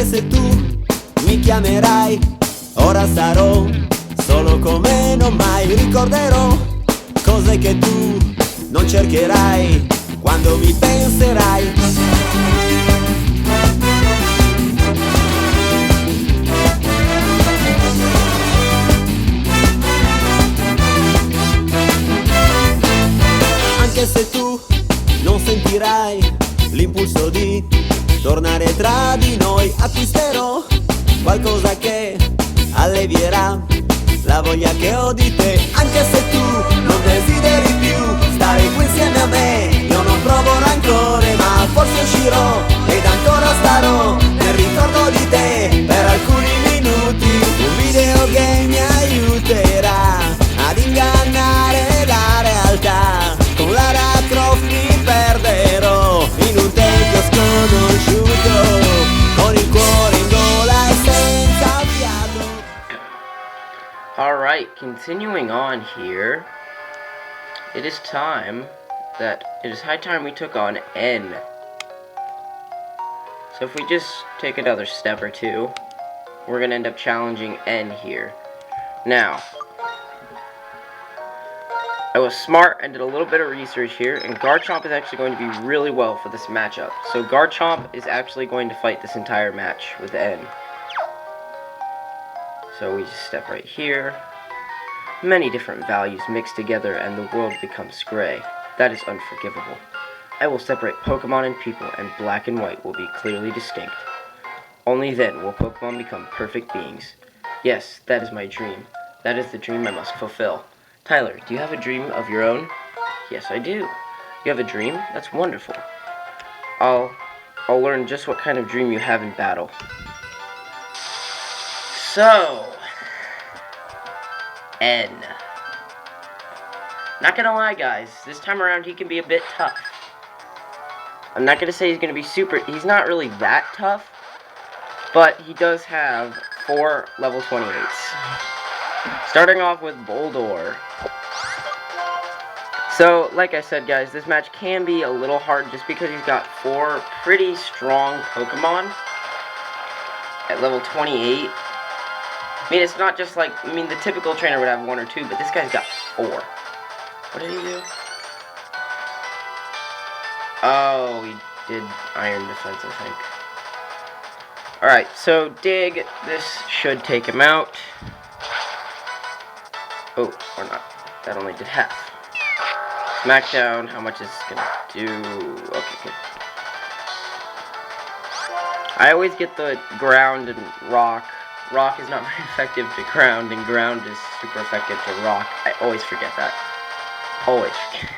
se tu mi chiamerai, ora sarò solo come non mai. Ricorderò cose che tu non cercherai quando mi penserai. Anche se tu non sentirai l'impulso di tornare tra di noi, acquisterò qualcosa che allevierà la voglia che ho di te. Anche se tu non desideri più stare qui insieme a me, io non provo rancore, ma forse uscirò ed ancora starò nel ricordo di te per alcuni minuti. Un videogame mi aiuterà ad ingannare la realtà, con Lara Croft mi perderò in un tempio sconosciuto, con il cuore in gola e senza fiato. Alright, continuing on here, it is high time we took on N. So if we just take another step or two, we're gonna end up challenging N here. Now, I was smart and did a little bit of research here, and Garchomp is actually going to be really well for this matchup. So Garchomp is actually going to fight this entire match with N. So we just step right here. Many different values mixed together and the world becomes gray. That is unforgivable. I will separate Pokemon and people, and black and white will be clearly distinct. Only then will Pokemon become perfect beings. Yes, that is my dream. That is the dream I must fulfill. Tyler, do you have a dream of your own? Yes, I do. You have a dream? That's wonderful. I'll learn just what kind of dream you have in battle. So, N. Not gonna lie, guys, this time around he can be a bit tough. I'm not gonna say he's gonna be he's not really that tough, but he does have 4 level 28s. Starting off with Boldore. So, like I said, guys, this match can be a little hard just because he's got 4 pretty strong Pokemon at level 28. I mean, it's not just like, the typical trainer would have 1 or 2, but this guy's got 4. What did he do? Oh, he did Iron Defense, I think. Alright, so Dig, this should take him out. Oh, or not. That only did half. Smackdown, how much is this gonna do? Okay, good. I always get the ground and rock. Rock is not very effective to ground, and ground is super effective to rock. I always forget that. Always forget.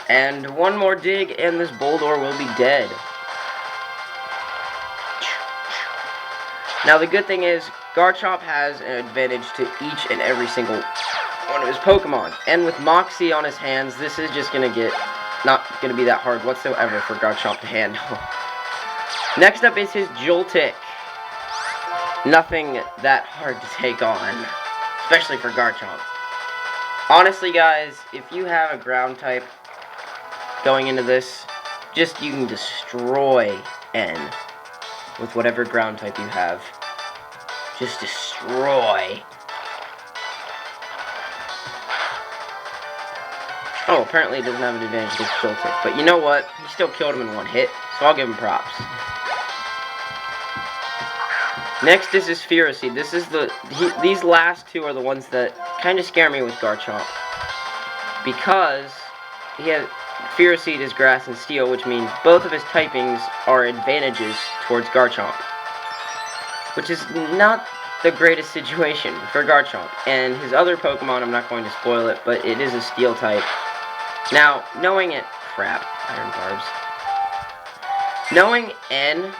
And one more dig, and this Boldore will be dead. Now, the good thing is, Garchomp has an advantage to each and every single one of his Pokemon. And with Moxie on his hands, this is just not going to be that hard whatsoever for Garchomp to handle. Next up is his Joltik. Nothing that hard to take on, especially for Garchomp. Honestly, guys, if you have a ground type going into this, you can destroy N with whatever ground type you have. Just destroy. Oh, apparently it doesn't have an advantage against Joltik. But you know what? He still killed him in 1 hit, so I'll give him props. Next is his Ferroseed. These last 2 are the ones that kind of scare me with Garchomp. Because Ferroseed is Grass and Steel, which means both of his typings are advantages towards Garchomp. Which is not the greatest situation for Garchomp. And his other Pokemon, I'm not going to spoil it, but it is a Steel type. Now, knowing it... Crap. Iron Barbs. Knowing N...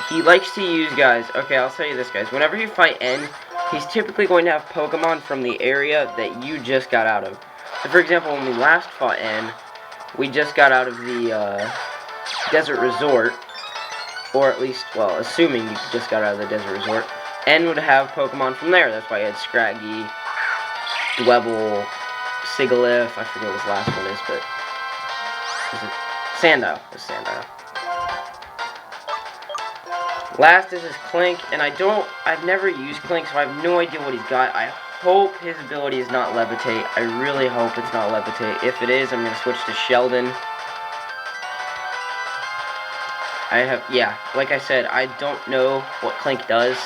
He likes to use, guys, okay, I'll tell you this, guys. Whenever you fight N, he's typically going to have Pokemon from the area that you just got out of. So, for example, when we last fought N, we just got out of the Desert Resort. Or at least, well, assuming you just got out of the Desert Resort. N would have Pokemon from there. That's why he had Scraggy, Dwebble, Sigilyph. I forget what his last one is, but... Is it Sandile? It's Sandile. Last is his Clink, and I've never used Clink, so I have no idea what he's got. I hope his ability is not Levitate. I really hope it's not Levitate. If it is, I'm going to switch to Sheldon. Yeah, like I said, I don't know what Clink does,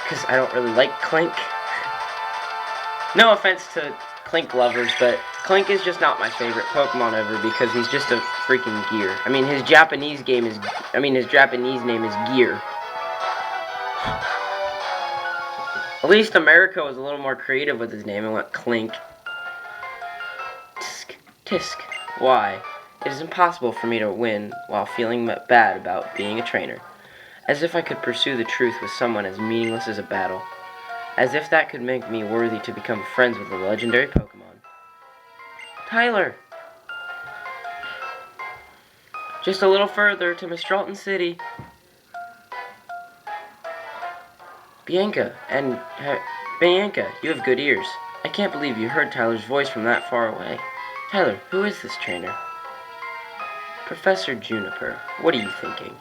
because I don't really like Clink. No offense to Clink lovers, but Clink is just not my favorite Pokemon ever, because he's just a freaking Gear. I mean, his Japanese name is Gear. At least America was a little more creative with his name and went Clink. Tisk, tisk. Why? It is impossible for me to win while feeling bad about being a trainer. As if I could pursue the truth with someone as meaningless as a battle. As if that could make me worthy to become friends with a legendary Pokemon. Tyler! Just a little further to Mistralton City. Bianca, you have good ears. I can't believe you heard Tyler's voice from that far away. Tyler, who is this trainer? Professor Juniper, what are you thinking?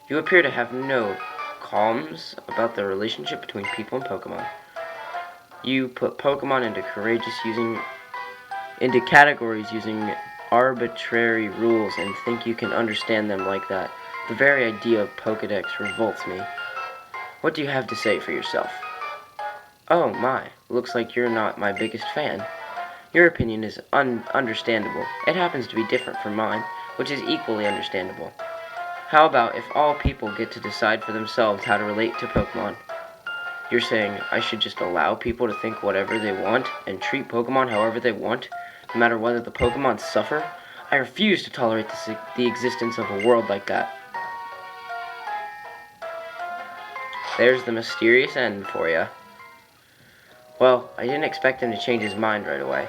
You appear to have no qualms about the relationship between people and Pokemon. You put Pokemon into categories using arbitrary rules and think you can understand them like that. The very idea of Pokedex revolts me. What do you have to say for yourself? Oh my, looks like you're not my biggest fan. Your opinion is understandable. It happens to be different from mine, which is equally understandable. How about if all people get to decide for themselves how to relate to Pokemon? You're saying I should just allow people to think whatever they want and treat Pokemon however they want, no matter whether the Pokemon suffer? I refuse to tolerate the existence of a world like that. There's the mysterious end for ya. Well, I didn't expect him to change his mind right away,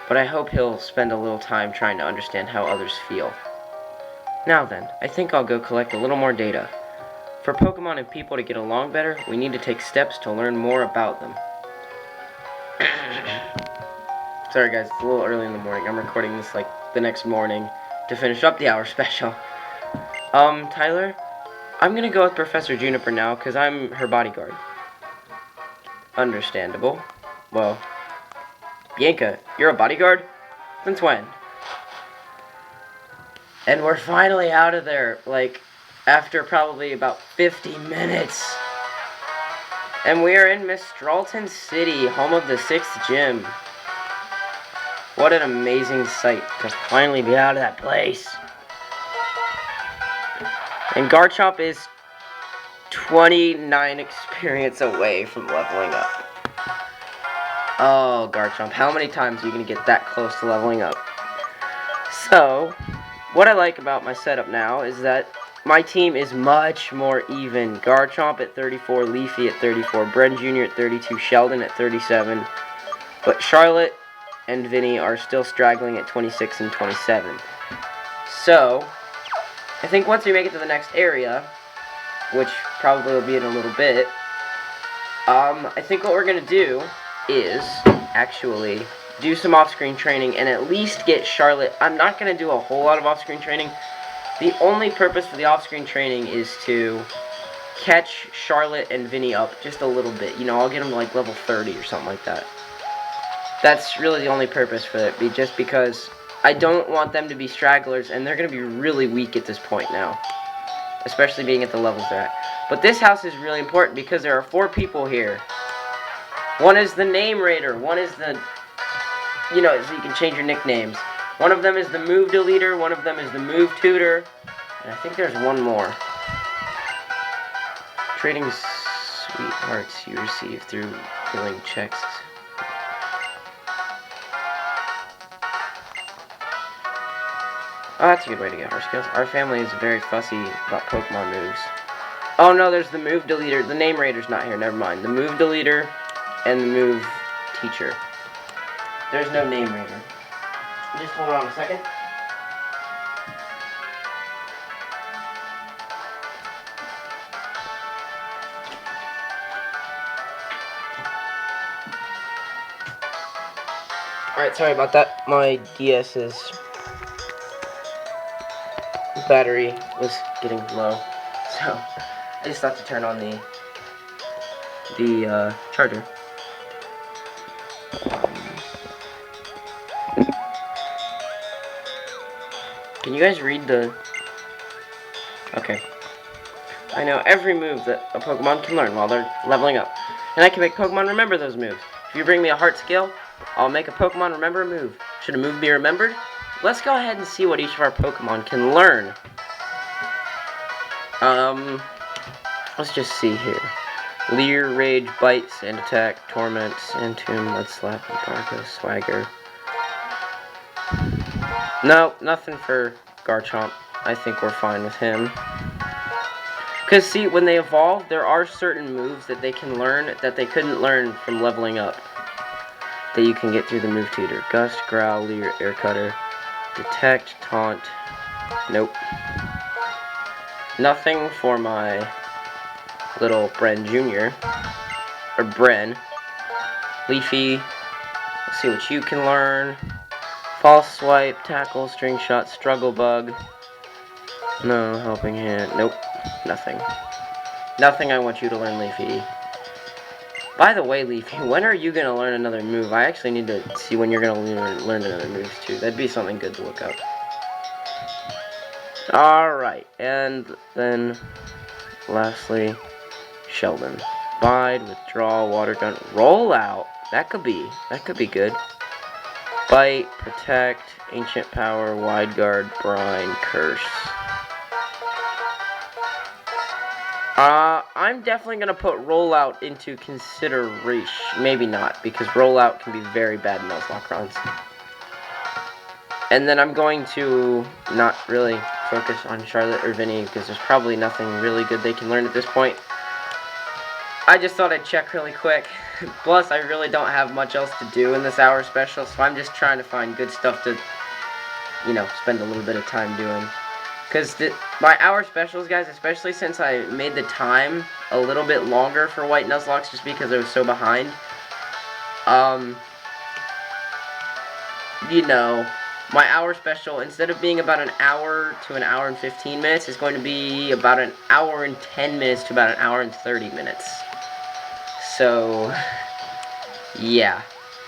but I hope he'll spend a little time trying to understand how others feel. Now then, I think I'll go collect a little more data. For Pokemon and people to get along better, we need to take steps to learn more about them. Sorry guys, it's a little early in the morning. I'm recording this like the next morning to finish up the hour special. Tyler? I'm gonna go with Professor Juniper now, because I'm her bodyguard. Understandable. Well, Bianca, you're a bodyguard? Since when? And we're finally out of there, like, after probably about 50 minutes. And we are in Mistralton City, home of the 6th gym. What an amazing sight to finally be out of that place. And Garchomp is 29 experience away from leveling up. Oh, Garchomp, how many times are you going to get that close to leveling up? So, what I like about my setup now is that my team is much more even. Garchomp at 34, Leafy at 34, Bren Jr. at 32, Sheldon at 37. But Charlotte and Vinny are still straggling at 26 and 27. So, I think once we make it to the next area, which probably will be in a little bit, I think what we're going to do is actually do some off-screen training and at least get Charlotte. I'm not going to do a whole lot of off-screen training. The only purpose for the off-screen training is to catch Charlotte and Vinny up just a little bit. You know, I'll get them to like level 30 or something like that. That's really the only purpose for it, just because I don't want them to be stragglers, and they're going to be really weak at this point now. Especially being at the levels they're at. But this house is really important because there are 4 people here. One is the Name Raider. One is the, you know, so you can change your nicknames. One of them is the Move Deleter. One of them is the Move Tutor. And I think there's one more. Trading sweethearts you receive through filling checks. Oh, that's a good way to get our skills. Our family is very fussy about Pokemon moves. Oh no, there's the Move Deleter. The Name Raider's not here, never mind. The Move Deleter and the Move Teacher. There's no Name Raider. Just hold on a second. Alright, sorry about that. My DS's battery was getting low, so I I just have to turn on the charger. Can you guys read the... Okay. I know every move that a Pokemon can learn while they're leveling up. And I can make Pokemon remember those moves. If you bring me a heart skill, I'll make a Pokemon remember a move. Should a move be remembered? Let's go ahead and see what each of our Pokemon can learn. Let's just see here. Leer, Rage, Bite, Sand Attack, Torment, Sand Tomb, Mud Slap, Barco, Swagger. No, nothing for Garchomp. I think we're fine with him. Because, see, when they evolve, there are certain moves that they can learn that they couldn't learn from leveling up. That you can get through the move tutor. Gust, Growl, Leer, Air Cutter, Detect, Taunt. Nope. Nothing for my little Bren Jr. Or Bren. Leafy. Let's see what you can learn. False Swipe, Tackle, String Shot, Struggle Bug. No, Helping Hand. Nope. Nothing. Nothing I want you to learn, Leafy. By the way, Leafy, when are you going to learn another move? I actually need to see when you're going to learn another move, too. That'd be something good to look up. Alright, and then, lastly, Sheldon. Bide, Withdraw, Water Gun, Roll Out. That could be good. Bite, Protect, Ancient Power, Wide Guard, Brine, Curse. I'm definitely going to put Rollout into consideration. Maybe not, because Rollout can be very bad in Nuzlocke runs. And then I'm going to not really focus on Charlotte or Vinny, because there's probably nothing really good they can learn at this point. I just thought I'd check really quick. Plus, I really don't have much else to do in this hour special, so I'm just trying to find good stuff to, you know, spend a little bit of time doing. Because my hour specials, guys, especially since I made the time a little bit longer for White Nuzlocke just because I was so behind. You know, my hour special, instead of being about an hour to an hour and 15 minutes, is going to be about an hour and 10 minutes to about an hour and 30 minutes. So, yeah.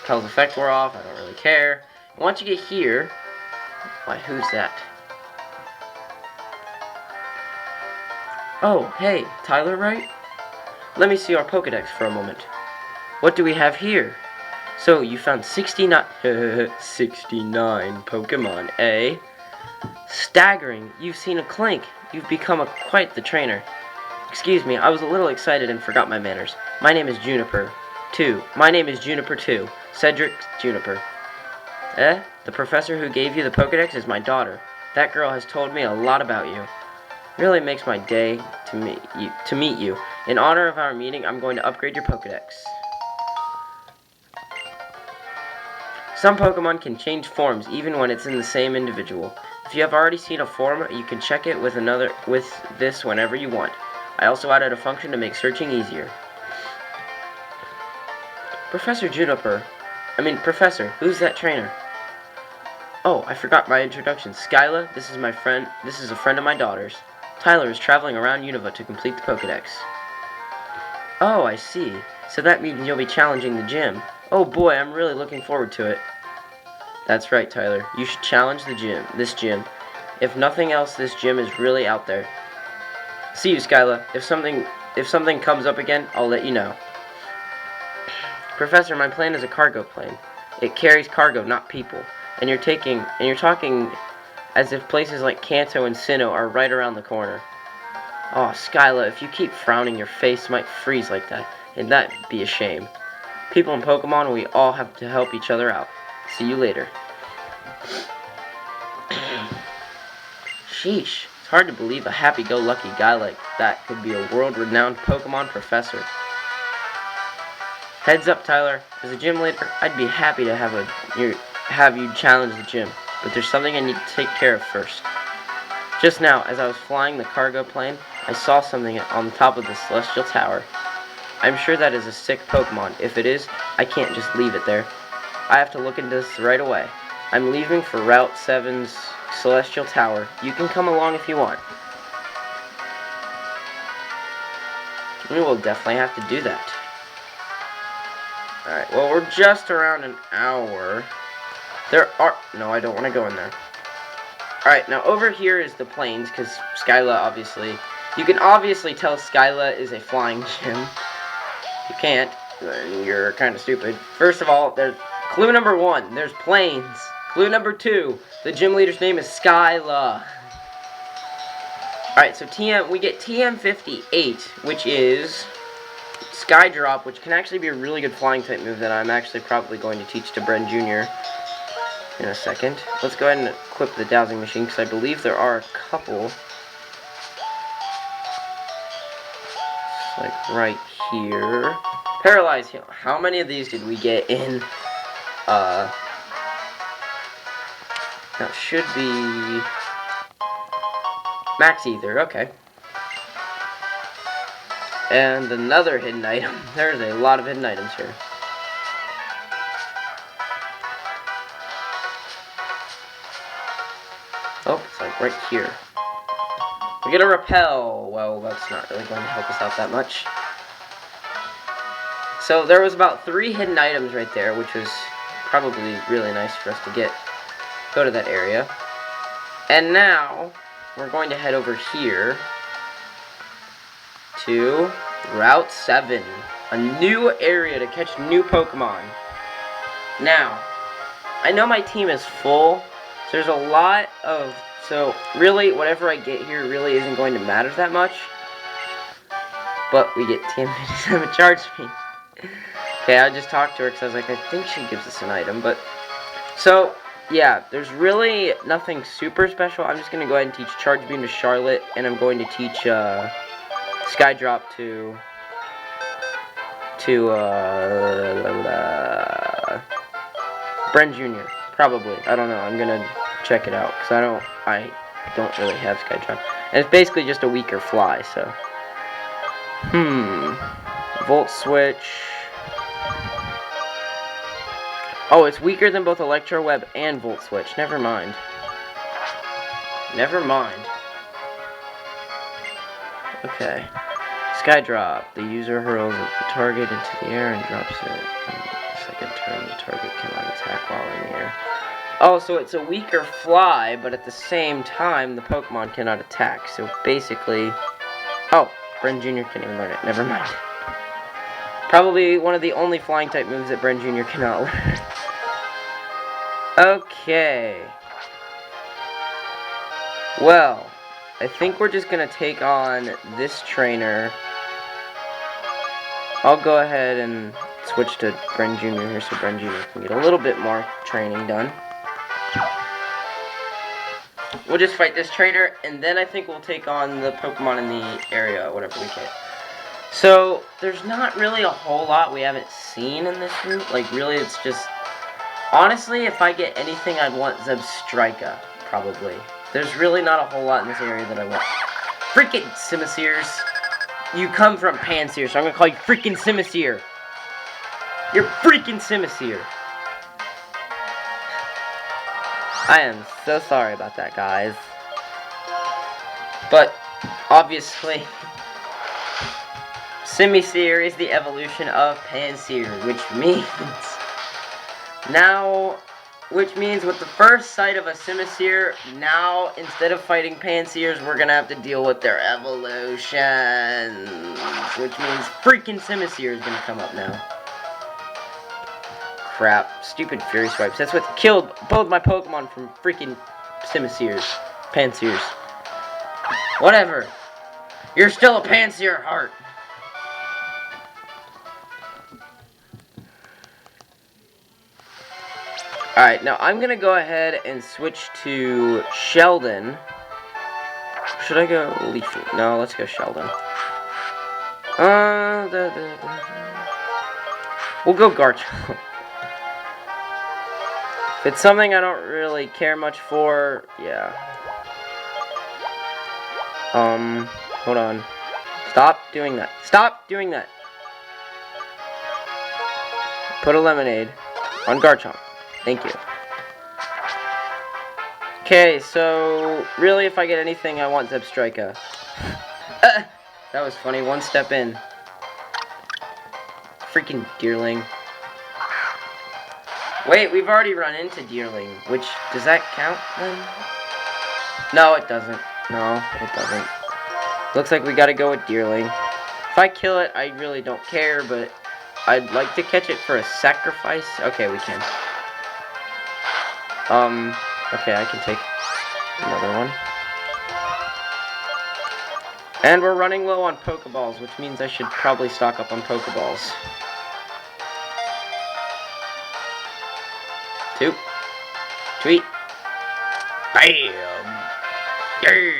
Cause effect wore off, I don't really care. Once you get here, why, who's that? Oh, hey, Tyler, right? Let me see our Pokedex for a moment. What do we have here? So, you found 69 Pokemon, eh? Staggering, you've seen a Clink. You've become quite the trainer. Excuse me, I was a little excited and forgot my manners. My name is Juniper. My name is Juniper 2. Cedric Juniper. Eh? The professor who gave you the Pokedex is my daughter. That girl has told me a lot about you. Really makes my day to meet you. In honor of our meeting, I'm going to upgrade your Pokedex. Some Pokemon can change forms even when it's in the same individual. If you have already seen a form, you can check it with this whenever you want. I also added a function to make searching easier. Professor, who's that trainer? Oh, I forgot my introduction. Skyla, this is my friend. This is a friend of my daughter's. Tyler is traveling around Unova to complete the Pokedex. Oh, I see. So that means you'll be challenging the gym. Oh boy, I'm really looking forward to it. That's right, Tyler. You should challenge this gym. If nothing else, this gym is really out there. See you, Skyla. If something comes up again, I'll let you know. Professor, my plane is a cargo plane. It carries cargo, not people. And you're talking as if places like Kanto and Sinnoh are right around the corner. Oh, Skyla, if you keep frowning, your face might freeze like that, and that'd be a shame. People in Pokemon, we all have to help each other out. See you later. Sheesh, it's hard to believe a happy-go-lucky guy like that could be a world-renowned Pokemon professor. Heads up, Tyler. As a gym leader, I'd be happy to have you challenge the gym, but there's something I need to take care of first. Just now, as I was flying the cargo plane, I saw something on the top of the Celestial Tower. I'm sure that is a sick Pokemon. If it is, I can't just leave it there. I have to look into this right away. I'm leaving for Route 7's Celestial Tower. You can come along if you want. We will definitely have to do that. Alright, well, we're just around an hour. No, I don't want to go in there. Alright, now over here is the planes, because Skyla, obviously... You can obviously tell Skyla is a flying gym. You can't, you're kind of stupid. First of all, there's clue number 1, there's planes. Clue number 2, the gym leader's name is Skyla. Alright, so we get TM58, which is Sky Drop, which can actually be a really good flying type move that I'm actually probably going to teach to Bren Jr. in a second. Let's go ahead and equip the dowsing machine, because I believe there are a couple. Like right here. Paralyze heal. How many of these did we get in? That should be Max Ether. Okay. And another hidden item. There's a lot of hidden items here. Oh, it's like right here. We get a repel. Well, that's not really going to help us out that much. So there was about 3 hidden items right there, which was probably really nice for us to go to that area. And now we're going to head over here to Route 7, a new area to catch new Pokemon. Now, I know my team is full, so there's a lot of... So, really, whatever I get here really isn't going to matter that much. But we get TM57 charge speed. Okay, I just talked to her because I was like, I think she gives us an item, but... So, yeah, there's really nothing super special. I'm just going to go ahead and teach Charge Beam to Charlotte, and I'm going to teach, Sky Drop to Bren Jr. Probably. I don't know. I'm going to check it out, because I don't really have Sky Drop. And it's basically just a weaker fly, so... Volt Switch... Oh, it's weaker than both Electro Web and Volt Switch. Never mind. Never mind. Okay. Sky Drop. The user hurls the target into the air and drops it. On the second turn, the target cannot attack while in the air. Oh, so it's a weaker fly, but at the same time, the Pokemon cannot attack. So basically... Oh, Bren Jr. can't even learn it. Never mind. Probably one of the only flying type moves that Bren Jr. cannot learn. Okay. Well, I think we're just going to take on this trainer. I'll go ahead and switch to Bren Jr. here so Bren Jr. can get a little bit more training done. We'll just fight this trainer, and then I think we'll take on the Pokemon in the area, whatever we can. So, there's not really a whole lot we haven't seen in this route. Like, really, it's just... Honestly, if I get anything, I'd want Zebstrika, probably. There's really not a whole lot in this area that I want. Freaking Simisears. You come from Pansear, so I'm gonna call you freaking Simisear. You're freaking Simisear. I am so sorry about that, guys. But, obviously, Simisear is the evolution of Pansear, which means with the first sight of a Simisear, now, instead of fighting Pansears, we're gonna have to deal with their evolutions, which means freaking Simisear is gonna come up now. Crap. Stupid Fury Swipes. That's what killed both my Pokemon from freaking Simisears. Pansears. Whatever. You're still a Pansear heart. Alright, now I'm gonna go ahead and switch to Sheldon. Should I go Leafy? No, let's go Sheldon. We'll go Garchomp. If it's something I don't really care much for, yeah. Hold on. Stop doing that. Stop doing that. Put a lemonade on Garchomp. Thank you. Okay, so really if I get anything, I want Zebstrika. That was funny. One step in. freaking Deerling. Wait, we've already run into Deerling, which, does that count then? No, it doesn't. No, it doesn't. Looks like we gotta go with Deerling. If I kill it, I really don't care, but I'd like to catch it for a sacrifice. Okay, we can. Okay, I can take another one. And we're running low on Pokeballs, which means I should probably stock up on Pokeballs. 2. Tweet. Bam! Yeah!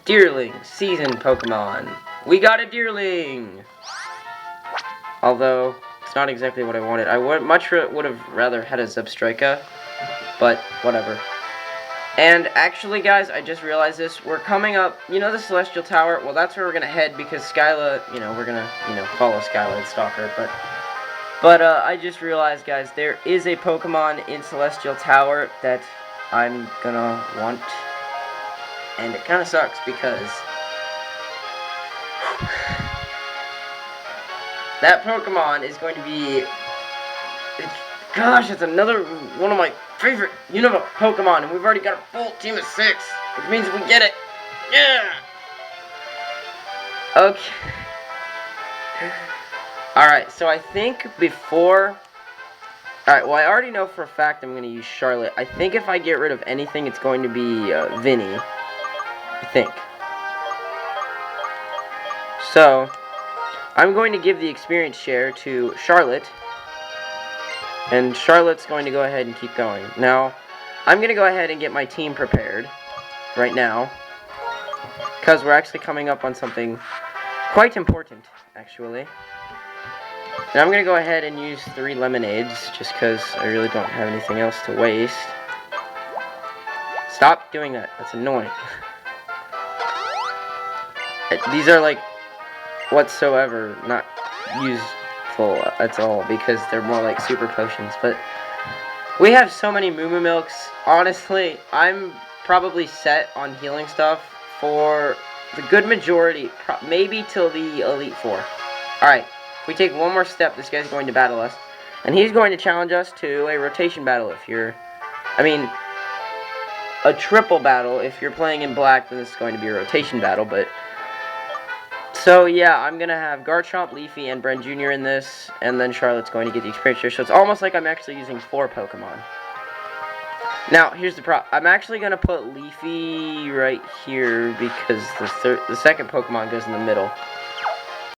Deerling, seasoned Pokemon. We got a Deerling! Although, it's not exactly what I wanted. I would have rather had a Zebstrika, but whatever. And actually, guys, I just realized this. We're coming up, you know the Celestial Tower? Well, that's where we're gonna head because Skyla, you know, we're gonna, follow Skyla and stalk her. But I just realized, guys, there is a Pokemon in Celestial Tower that I'm gonna want. And it kind of sucks because that Pokemon is going to be, gosh, it's another one of my favorite Unova Pokemon, and we've already got a full team of 6, which means we get it. Yeah. Okay. Alright, so I think before, alright, well, I already know for a fact I'm going to use Charlotte. I think if I get rid of anything, it's going to be Vinny. I think. So, I'm going to give the experience share to Charlotte. And Charlotte's going to go ahead and keep going. Now, I'm going to go ahead and get my team prepared right now. Because we're actually coming up on something quite important, actually. And I'm going to go ahead and use 3 lemonades, just because I really don't have anything else to waste. Stop doing that. That's annoying. These are, like, whatsoever not useful at all, because they're more like super potions. But we have so many Moo Moo Milks. Honestly, I'm probably set on healing stuff for the good majority, maybe till the Elite Four. Alright, if we take one more step, this guy's going to battle us. And he's going to challenge us to a rotation battle if you're, a triple battle. If you're playing in black, then this is going to be a rotation battle, but so, yeah, I'm going to have Garchomp, Leafy, and Bren Jr. in this, and then Charlotte's going to get the experience share, so it's almost like I'm actually using 4 Pokemon. Now, here's the problem. I'm actually going to put Leafy right here, because the second Pokemon goes in the middle.